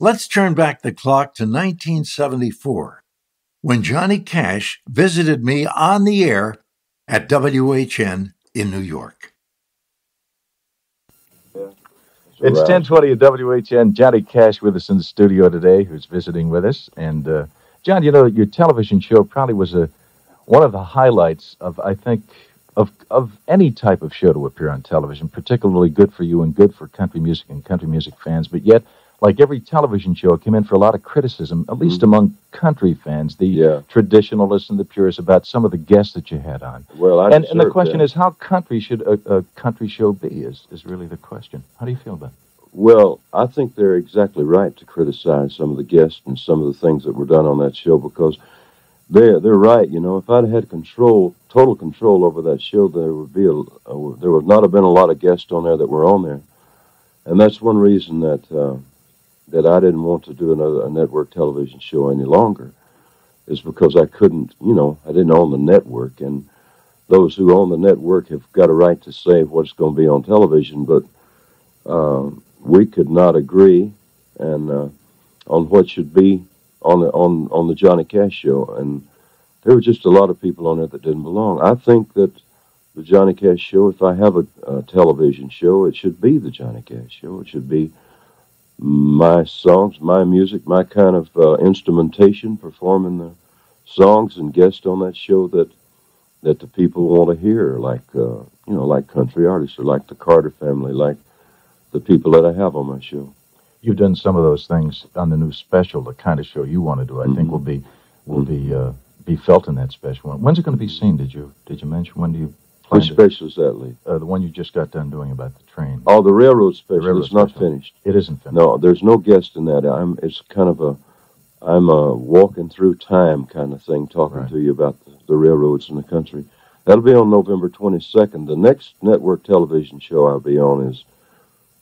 Let's turn back the clock to 1974, when Johnny Cash visited me on the air at WHN in New York. It's 10:20 at WHN. Johnny Cash with us in the studio today, who's visiting with us. And, John, you know, your television show probably was one of the highlights of, I think, of any type of show to appear on television, particularly good for you and good for country music and country music fans. But yet, like every television show, it came in for a lot of criticism, at least among country fans, the traditionalists and the purists, about some of the guests that you had on. Well, and the question is, how country should a country show be, is really the question. How do you feel about it? Well, I think they're exactly right to criticize some of the guests and some of the things that were done on that show, because they're right. You know, if I'd had total control over that show, there would not have been a lot of guests on there that were on there. And that's one reason that I didn't want to do a network television show any longer, is because I couldn't, I didn't own the network, and those who own the network have got a right to say what's going to be on television, but we could not agree on what should be on the Johnny Cash show, and there were just a lot of people on it that didn't belong. I think that the Johnny Cash show, if I have a television show, it should be the Johnny Cash show. It should be my songs, my music, my kind of instrumentation, performing the songs and guests on that show that the people want to hear, like like country artists, or like the Carter family, like the people that I have on my show. You've done some of those things on the new special, the kind of show you want to do. I think will be felt in that special. When's it going to be seen? Did you mention? When do you? Which special is that, Lee? The one you just got done doing about the train. Oh, the railroad special. It's not finished. It isn't finished. No, there's no guest in that. I'm a walking through time kind of thing, talking to you about the railroads in the country. That'll be on November 22nd. The next network television show I'll be on is,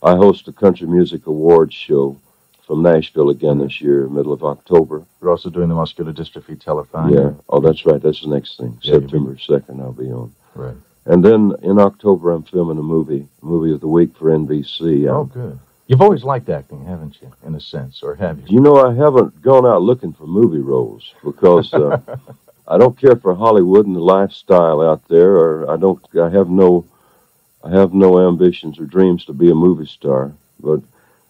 I host a Country Music Awards show from Nashville again this year, middle of October. You're also doing the muscular dystrophy telethon. Yeah. Oh, that's right. That's the next thing. Yeah, September 2nd I'll be on. Right. And then in October I'm filming a movie of the week for NBC. Oh, good. You've always liked acting, haven't you, in a sense, or have you? You know, I haven't gone out looking for movie roles, because I don't care for Hollywood and the lifestyle out there, or I have no ambitions or dreams to be a movie star. But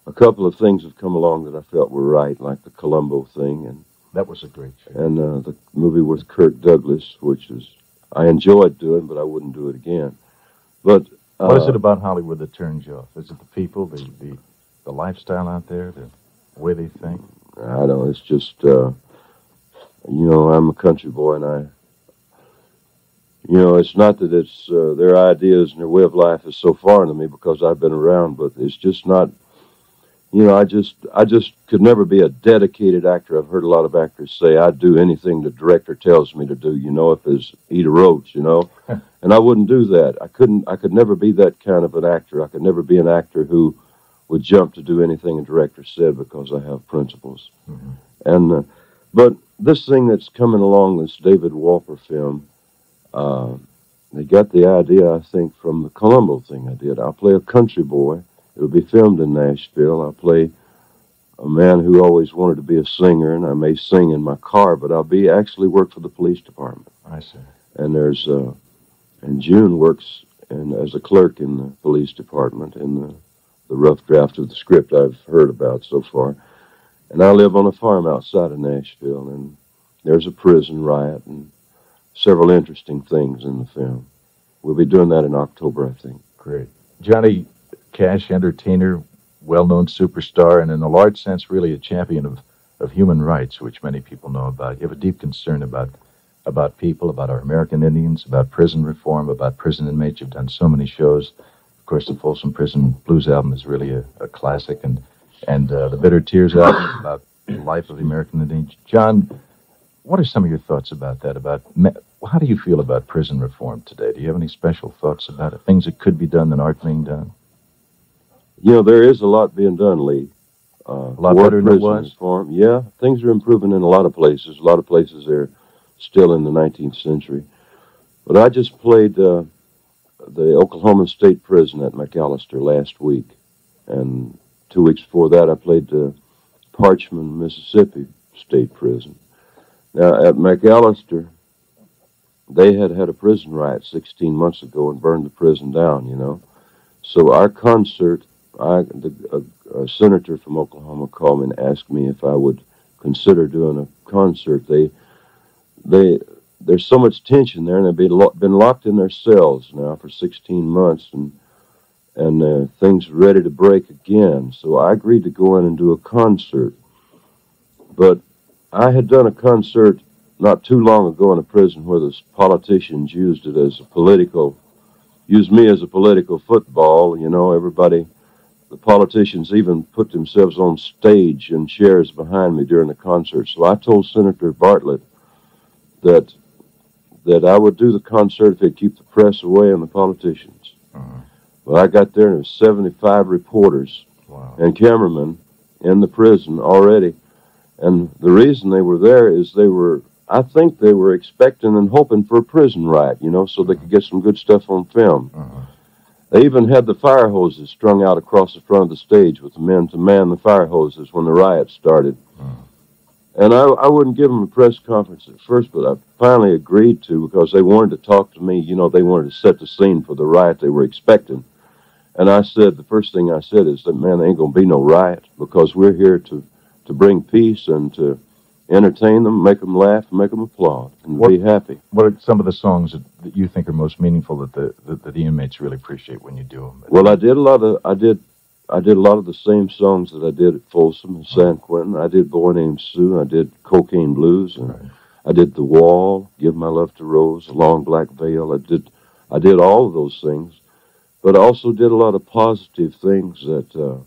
a couple of things have come along that I felt were right, like the Columbo thing, and that was a great show. And the movie with Kirk Douglas, which I enjoyed doing, but I wouldn't do it again. But what is it about Hollywood that turns you off? Is it the people, the lifestyle out there, the way they think? I don't know. It's just I'm a country boy, and it's not that it's their ideas and their way of life is so foreign to me, because I've been around, but it's just not. I just could never be a dedicated actor. I've heard a lot of actors say, I'd do anything the director tells me to do, if it's eat a roach, and I wouldn't do that. I could never be that kind of an actor. I could never be an actor who would jump to do anything a director said, because I have principles. Mm-hmm. And but this thing that's coming along, this David Walper film, they got the idea, I think, from the Columbo thing I did. I'll play a country boy. It'll be filmed in Nashville. I'll play a man who always wanted to be a singer, and I may sing in my car, but I'll actually work for the police department. I see. And and June works as a clerk in the police department in the rough draft of the script I've heard about so far. And I live on a farm outside of Nashville, and there's a prison riot and several interesting things in the film. We'll be doing that in October, I think. Great. Johnny Cash, entertainer, well-known superstar, and in a large sense, really a champion of human rights, which many people know about. You have a deep concern about people, about our American Indians, about prison reform, about prison inmates. You've done so many shows. Of course, the Folsom Prison Blues album is really a classic, and the Bitter Tears album about the life of the American Indian. John, what are some of your thoughts about that? How do you feel about prison reform today? Do you have any special thoughts about it? Things that could be done that aren't being done? There is a lot being done, Lee. A lot better than it was? Reform. Yeah, things are improving in a lot of places. A lot of places are still in the 19th century. But I just played the Oklahoma State Prison at McAllister last week. And 2 weeks before that, I played Parchman, Mississippi State Prison. Now, at McAllister, they had had a prison riot 16 months ago and burned the prison down, you know. So our concert, a senator from Oklahoma called me and asked me if I would consider doing a concert. There's so much tension there, and they've been locked in their cells now for 16 months, and things are ready to break again. So I agreed to go in and do a concert. But I had done a concert not too long ago in a prison where the politicians used me as a political football. You know, the politicians even put themselves on stage in chairs behind me during the concert. So I told Senator Bartlett that I would do the concert if they'd keep the press away and the politicians. Well, I got there and there was 75 reporters and cameramen in the prison already. And the reason they were there is I think they were expecting and hoping for a prison riot, you know, so they could get some good stuff on film. They even had the fire hoses strung out across the front of the stage with the men to man the fire hoses when the riot started. And I wouldn't give them a press conference at first, but I finally agreed to because they wanted to talk to me. You know, they wanted to set the scene for the riot they were expecting. And I said, the first thing I said is that, man, there ain't going to be no riot because we're here to bring peace and to entertain them, make them laugh, and make them applaud, and be happy. What are some of the songs that you think are most meaningful that the inmates really appreciate when you do them? Well, I did a lot of the same songs that I did at Folsom and San Quentin. I did Boy Named Sue. I did Cocaine Blues, and I did The Wall, Give My Love to Rose, A Long Black Veil. I did all of those things, but I also did a lot of positive things that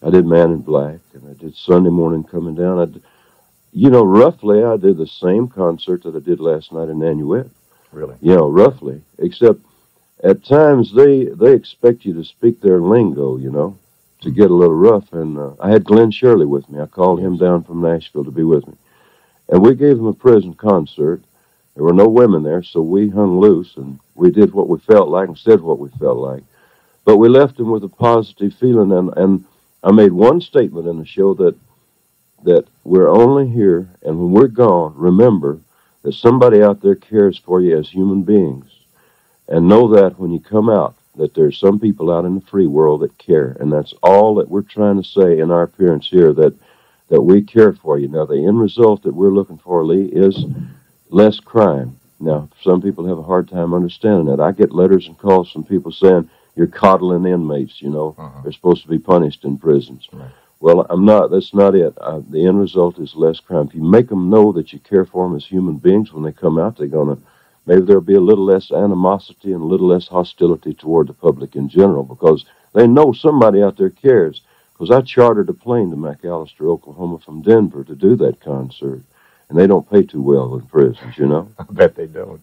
I did Man in Black, and I did Sunday Morning Coming Down. Roughly, I did the same concert that I did last night in Nanuet. Really? Roughly, except at times they expect you to speak their lingo, you know, to get a little rough. And I had Glenn Shirley with me. I called him down from Nashville to be with me. And we gave him a prison concert. There were no women there, so we hung loose, and we did what we felt like and said what we felt like. But we left him with a positive feeling, and I made one statement in the show that we're only here, and when we're gone, remember that somebody out there cares for you as human beings. And know that when you come out, that there's some people out in the free world that care. And that's all that we're trying to say in our appearance here, that we care for you. Now, the end result that we're looking for, Lee, is less crime. Now, some people have a hard time understanding that. I get letters and calls from people saying, you're coddling inmates, you know. They're supposed to be punished in prisons. Right. Well, I'm not. That's not it. The end result is less crime. If you make them know that you care for them as human beings when they come out, maybe there'll be a little less animosity and a little less hostility toward the public in general, because they know somebody out there cares. Because I chartered a plane to McAllister, Oklahoma from Denver to do that concert, and they don't pay too well in prisons, you know. I bet they don't.